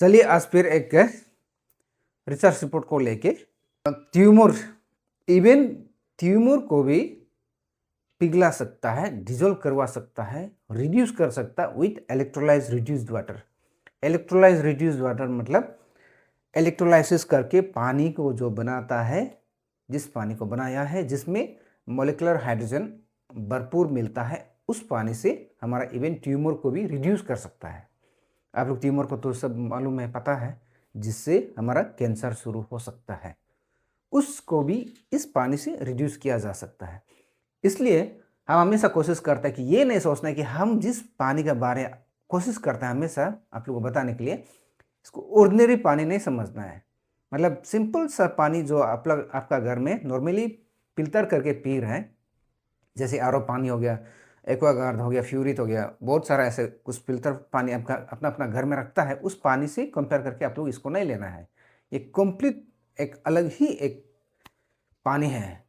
चलिए आज फिर एक रिसर्च रिपोर्ट को लेके ट्यूमर, इवन ट्यूमर को भी पिघला सकता है, डिजोल्व करवा सकता है, रिड्यूस कर सकता है with electrolysed reduced water. Electrolysed reduced water मतलब इलेक्ट्रोलाइसिस करके पानी को जो बनाता है, जिस पानी को बनाया है जिसमें मॉलिक्यूलर हाइड्रोजन भरपूर मिलता है, उस पानी से हमारा इवन ट्यूमर को भी रिड्यूस कर सकता है। आप लोग ट्यूमर को तो सब मालूम है, पता है, जिससे हमारा कैंसर शुरू हो सकता है, उसको भी इस पानी से रिड्यूस किया जा सकता है। इसलिए हम हमेशा कोशिश करते हैं कि ये नहीं सोचना है कि हम जिस पानी के बारे कोशिश करते हैं हमेशा आप लोगों को बताने के लिए, इसको ऑर्डिनरी पानी नहीं समझना है। मतलब सिंपल सा पानी जो आप लोग आपका घर में नॉर्मली फिल्टर करके पी रहे हैं, जैसे आरओ पानी हो गया, एक्वागार्ड हो गया, फ्यूरिट हो गया, बहुत सारा ऐसे कुछ फिल्टर पानी आपका अपना अपना घर में रखता है, उस पानी से कंपेयर करके आप लोग इसको नहीं लेना है। ये कंप्लीट एक अलग ही एक पानी है।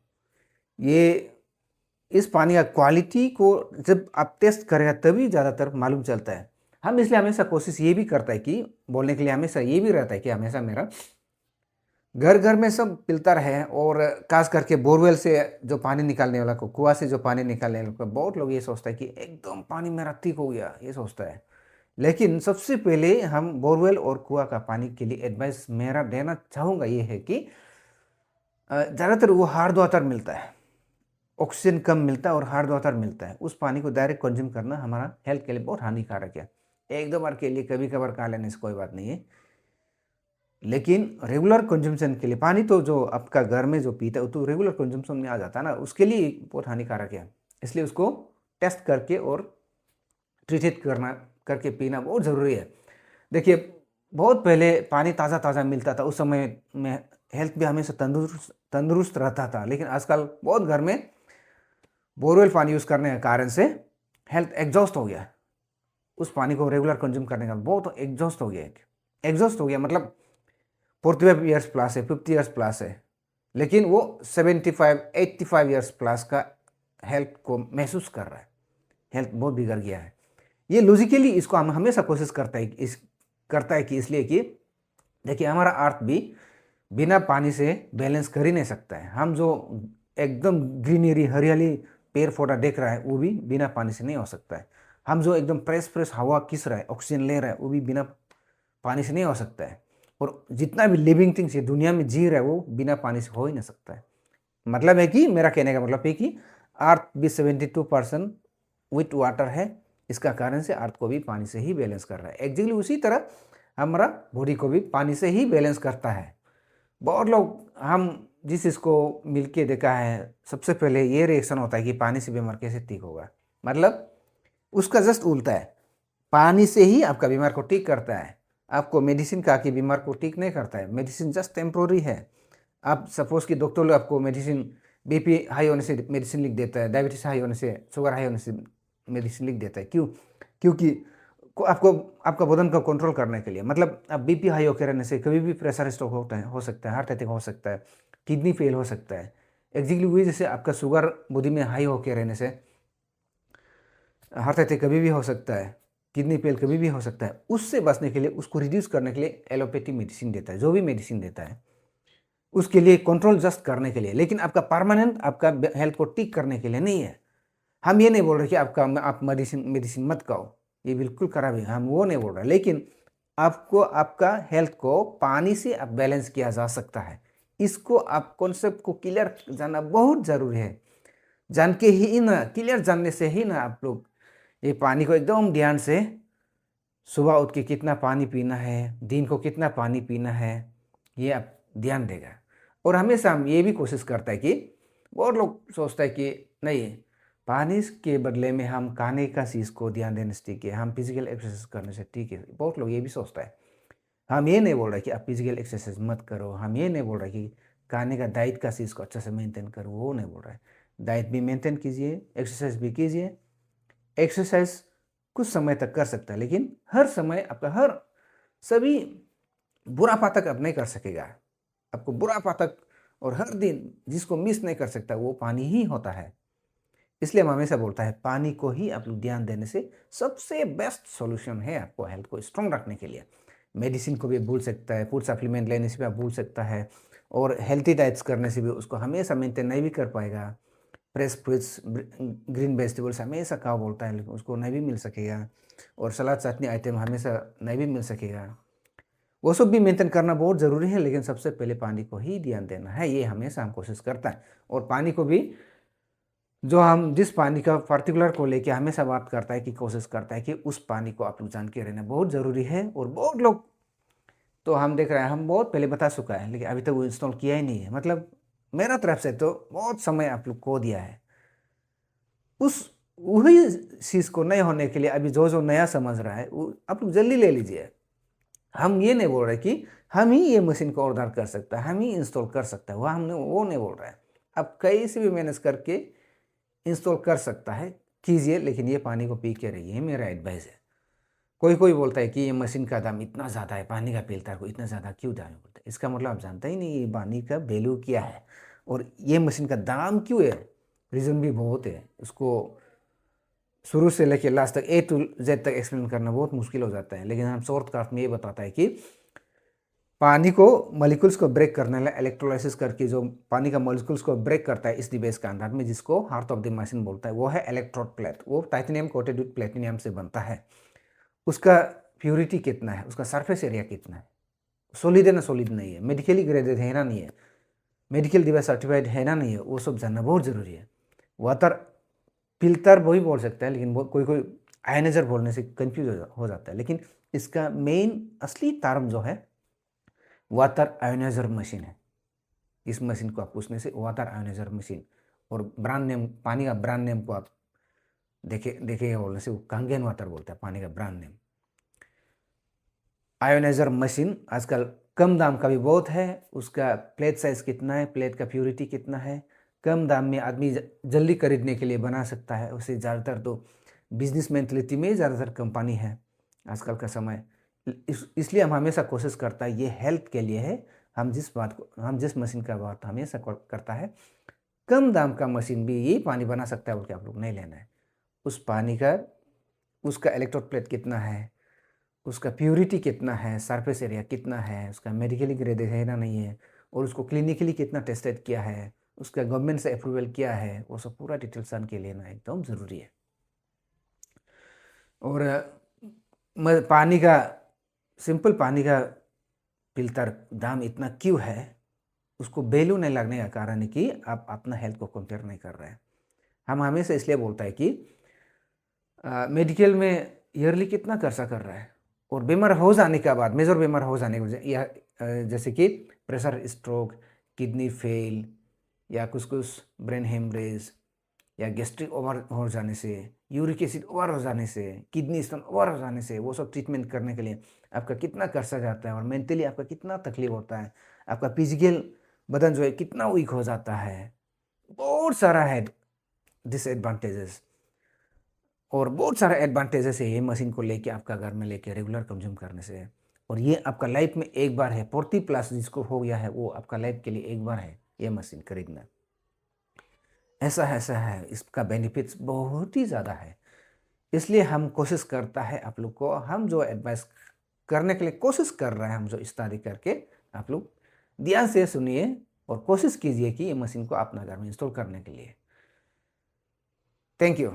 ये इस पानी का क्वालिटी को जब आप टेस्ट करेगा तभी ज़्यादातर मालूम चलता है। हम इसलिए हमेशा कोशिश ये भी करता है कि बोलने के लिए हमेशा ये भी रहता है कि हमेशा मेरा घर घर में सब फिल्टर है, और खास करके बोरवेल से जो पानी निकालने वाला को, कुआं से जो पानी निकालने वाला को, बहुत लोग ये सोचता है कि एकदम पानी मेरा ठीक हो गया, ये सोचता है। लेकिन सबसे पहले हम बोरवेल और कुआं का पानी के लिए एडवाइस मेरा देना चाहूँगा ये है कि ज़्यादातर वो हार्ड वाटर मिलता है, ऑक्सीजन कम मिलता है और हार्ड वाटर मिलता है। उस पानी को डायरेक्ट कंज्यूम करना हमारा हेल्थ के लिए बहुत हानिकारक है। एक दो बार के लिए कभी कभार खा लेने से कोई बात नहीं है, लेकिन रेगुलर कंजम्पशन के लिए पानी तो जो आपका घर में जो पीता है वो तो रेगुलर कंजम्पशन में आ जाता है ना, उसके लिए बहुत हानिकारक है। इसलिए उसको टेस्ट करके और ट्रीटेड करके पीना बहुत ज़रूरी है। देखिए, बहुत पहले पानी ताज़ा ताज़ा मिलता था, उस समय में हेल्थ भी हमेशा तंदुरुस्त रहता था। लेकिन आजकल बहुत घर में बोरवेल पानी यूज़ करने के कारण से हेल्थ एग्जॉस्ट हो गया। उस पानी को रेगुलर कंज्यूम करने का बहुत एग्जॉस्ट हो गया। एग्जॉस्ट हो गया मतलब 45 ईयर्स प्लस है, 50 ईयर्स प्लस है, लेकिन वो 75 85 ईयर्स प्लस का हेल्थ को महसूस कर रहा है। हेल्थ बहुत बिगड़ गया है। ये लॉजिकली इसको हम हमेशा कोशिश करता है कि इसलिए कि देखिए, हमारा अर्थ भी बिना पानी से बैलेंस कर ही नहीं सकता है। हम जो एकदम ग्रीनरी हरियाली पेड़ पौधा देख रहा है वो भी बिना पानी से नहीं हो सकता है। हम जो एकदम फ्रेश हवा खींच रहा है, ऑक्सीजन ले रहा है, वो भी बिना पानी से नहीं हो सकता है। और जितना भी लिविंग थिंग्स ये दुनिया में जी रहा है वो बिना पानी से हो ही नहीं सकता है। मतलब है कि मेरा कहने का मतलब है कि अर्थ भी 72% विथ वाटर है। इसका कारण से अर्थ को भी पानी से ही बैलेंस कर रहा है। एग्जैक्टली उसी तरह हमारा बॉडी को भी पानी से ही बैलेंस करता है। बहुत लोग हम जिस इसको मिलके देखा है, सबसे पहले ये रिएक्शन होता है कि पानी से बीमार कैसे ठीक होगा। मतलब उसका जस्ट उल्टा है, पानी से ही आपका बीमार को ठीक करता है। आपको मेडिसिन खा के बीमार को ठीक नहीं करता है। मेडिसिन जस्ट टेम्प्रोरी है। आप सपोज कि डॉक्टर लोग आपको मेडिसिन बीपी हाई होने से मेडिसिन लिख देता है, डायबिटीज हाई होने से, शुगर हाई होने से मेडिसिन लिख देता है। क्यों? क्योंकि आपको आपका बदन को कंट्रोल करने के लिए। मतलब आप बीपी हाई होकर रहने से कभी भी प्रेशर स्ट्रोक हो सकता है, हार्ट अटैक हो सकता है, किडनी फेल हो सकता है। एग्जैक्टली वही जैसे आपका शुगर बॉडी में हाई होकर रहने से हार्ट अटैक कभी भी हो सकता है, किडनी फेल कभी भी हो सकता है। उससे बचने के लिए, उसको रिड्यूस करने के लिए एलोपैथी मेडिसिन देता है, जो भी मेडिसिन देता है उसके लिए कंट्रोल जस्ट करने के लिए, लेकिन आपका परमानेंट आपका हेल्थ को ठीक करने के लिए नहीं है। हम ये नहीं बोल रहे कि आप मेडिसिन मत खाओ, ये बिल्कुल खराब है, हम वो नहीं बोल रहे। लेकिन आपको आपका हेल्थ को पानी से आप बैलेंस किया जा सकता है। इसको आप कॉन्सेप्ट को क्लियर जानना बहुत ज़रूरी है। जान के ही ना, क्लियर जानने से ही ना आप लोग ये पानी को एकदम ध्यान से सुबह उठ के कितना पानी पीना है, दिन को कितना पानी पीना है, ये आप ध्यान देगा। और हमेशा हम ये भी कोशिश करता है कि बहुत लोग सोचता है कि नहीं, पानी के बदले में हम खाने का चीज़ को ध्यान देने से ठीक है, हम फिजिकल एक्सरसाइज करने से ठीक है। बहुत लोग ये भी सोचता है। हम ये नहीं बोल रहे कि आप फिजिकल एक्सरसाइज मत करो, हम ये नहीं बोल रहे कि खाने का डाइट का चीज़ को अच्छे से मेंटेन करो, वो नहीं बोल रहे। डाइट भी मेंटेन कीजिए, एक्सरसाइज भी कीजिए। एक्सरसाइज कुछ समय तक कर सकता है, लेकिन हर समय आपका हर सभी बुरा पातक आप नहीं कर सकेगा। आपको बुरा पातक और हर दिन जिसको मिस नहीं कर सकता वो पानी ही होता है। इसलिए हम हमेशा बोलता है पानी को ही आप लोग ध्यान देने से सबसे बेस्ट सॉल्यूशन है आपको हेल्थ को स्ट्रांग रखने के लिए। मेडिसिन को भी भूल सकता है, फूड सप्लीमेंट लेने से भी आप भूल सकता है, और हेल्थी डाइट्स करने से भी उसको हमेशा मेंटेन नहीं भी कर पाएगा। फ्रेश फ्रूट्स, ग्रीन वेजिटेबल्स हमेशा खाओ बोलता है, लेकिन उसको नहीं भी मिल सकेगा, और सलाद चटनी आइटम हमेशा नहीं भी मिल सकेगा। वो सब भी मेंटेन करना बहुत ज़रूरी है, लेकिन सबसे पहले पानी को ही ध्यान देना है, ये हमेशा हम कोशिश करता है। और पानी को भी जो हम जिस पानी का पर्टिकुलर को लेके हमेशा बात करता है कि कोशिश करता है कि उस पानी को आप लोग जान के रहना बहुत ज़रूरी है। और बहुत लोग तो हम देख रहे हैं, हम बहुत पहले बता चुका है, लेकिन अभी तक वो इंस्टॉल किया ही नहीं है। मतलब मेरा तरफ से तो बहुत समय आप लोग को दिया है, उस वही चीज़ को नहीं होने के लिए अभी जो जो नया समझ रहा है वो आप लोग जल्दी ले लीजिए। हम ये नहीं बोल रहे कि हम ही ये मशीन को ऑर्डर कर सकता है, हम ही इंस्टॉल कर सकता है, वह हमने वो नहीं बोल रहा है। आप कहीं से भी मैनेज करके इंस्टॉल कर सकता है, कीजिए, लेकिन ये पानी को पी के रहिए, मेरा एडवाइस है। कोई कोई बोलता है कि ये मशीन का दाम इतना ज़्यादा है, पानी का फिल्टर को इतना ज़्यादा क्यों डालना पड़ता है। इसका मतलब आप जानते ही नहीं ये पानी का वैल्यू क्या है, और ये मशीन का दाम क्यों है। रीज़न भी बहुत है, उसको शुरू से लेकर लास्ट तक A to Z तक एक्सप्लेन करना बहुत मुश्किल हो जाता है। लेकिन हम शॉर्टकट में ये बताता है कि पानी को मॉलिक्यूल्स को ब्रेक करने वाला इलेक्ट्रोलाइसिस करके जो पानी का मॉलिक्यूल्स को ब्रेक करता है इस डिवाइस के अंदर में, जिसको हार्ट ऑफ द मशीन बोलता है, वो है इलेक्ट्रोड प्लेट। वो टाइटेनियम कोटेड विद प्लेटिनियम से बनता है। उसका प्योरिटी कितना है, उसका सरफेस एरिया कितना है, सॉलिड है ना सॉलिड नहीं है, मेडिकली ग्रेडेड है ना नहीं है, मेडिकल डिवाइस सर्टिफाइड है ना नहीं है, वो सब जानना बहुत ज़रूरी है। वाटर फिल्टर वही बोल सकता है, लेकिन कोई कोई आयनाइजर बोलने से कंफ्यूज हो जाता है। लेकिन इसका मेन असली टर्म जो है वाटर आयोनाइजर मशीन है। इस मशीन को आप पूछने से वाटर आयोनाइजर मशीन, और ब्रांड नेम, पानी का ब्रांड नेम को आप देखे बोलने से वो कांगेन वाटर बोलता है, पानी का ब्रांड नेम। आयोनाइजर मशीन आजकल कम दाम का भी बहुत है। उसका प्लेट साइज कितना है, प्लेट का प्योरिटी कितना है, कम दाम में आदमी जल्दी खरीदने के लिए बना सकता है। उसे ज़्यादातर तो बिजनेस मेंटलिटी में ज़्यादातर कंपनी है आजकल का समय। इसलिए हम हमेशा कोशिश करता है, ये हेल्थ के लिए है। हम जिस मशीन का बात हमेशा करता है, कम दाम का मशीन भी यही पानी बना सकता है बोल के आप लोग नहीं लेना है। उस पानी का उसका इलेक्ट्रोड प्लेट कितना है, उसका प्योरिटी कितना है, सरफेस एरिया कितना है, उसका मेडिकली ग्रेडेड है ना नहीं है, और उसको क्लिनिकली कितना टेस्टेड किया है, उसका गवर्नमेंट से अप्रूवल किया है, वो सब पूरा डिटेल जान के लेना एकदम ज़रूरी है। और पानी का सिंपल पानी का फिल्टर दाम इतना क्यों है, उसको वैल्यू नहीं लगने का कारण है कि आप अपना हेल्थ को कंपेयर नहीं कर रहे हैं। हम हमेशा इसलिए बोलता है कि मेडिकल में ईयरली कितना खर्चा कर रहा है, और बीमार हो जाने के बाद, मेजर बीमार हो जाने के बाद, या जैसे कि प्रेशर स्ट्रोक, किडनी फेल, या कुछ ब्रेन हेमरेज, या गैस्ट्रिक ओवर हो जाने से, यूरिक एसिड ओवर हो जाने से, किडनी स्टोन ओवर हो जाने से, वो सब ट्रीटमेंट करने के लिए आपका कितना खर्चा जाता है, और मेंटली आपका कितना तकलीफ होता है, आपका फिजिकल बदन जो है कितना वीक हो जाता है। बहुत सारा है डिसएडवांटेजेस, और बहुत सारा एडवांटेजेस है ये मशीन को लेके आपका घर में लेके रेगुलर कंज्यूम करने से। और ये आपका लाइफ में एक बार है, 40+ जिसको हो गया है वो आपका लाइफ के लिए एक बार है ये मशीन खरीदना। ऐसा है, इसका बेनिफिट्स बहुत ही ज़्यादा है। इसलिए हम कोशिश करता है आप लोग को, हम जो एडवाइस करने के लिए कोशिश कर रहे हैं, हम जो इस्तारी करके, आप लोग ध्यान से सुनिए और कोशिश कीजिए कि ये मशीन को अपना घर में इंस्टॉल करने के लिए। Thank you.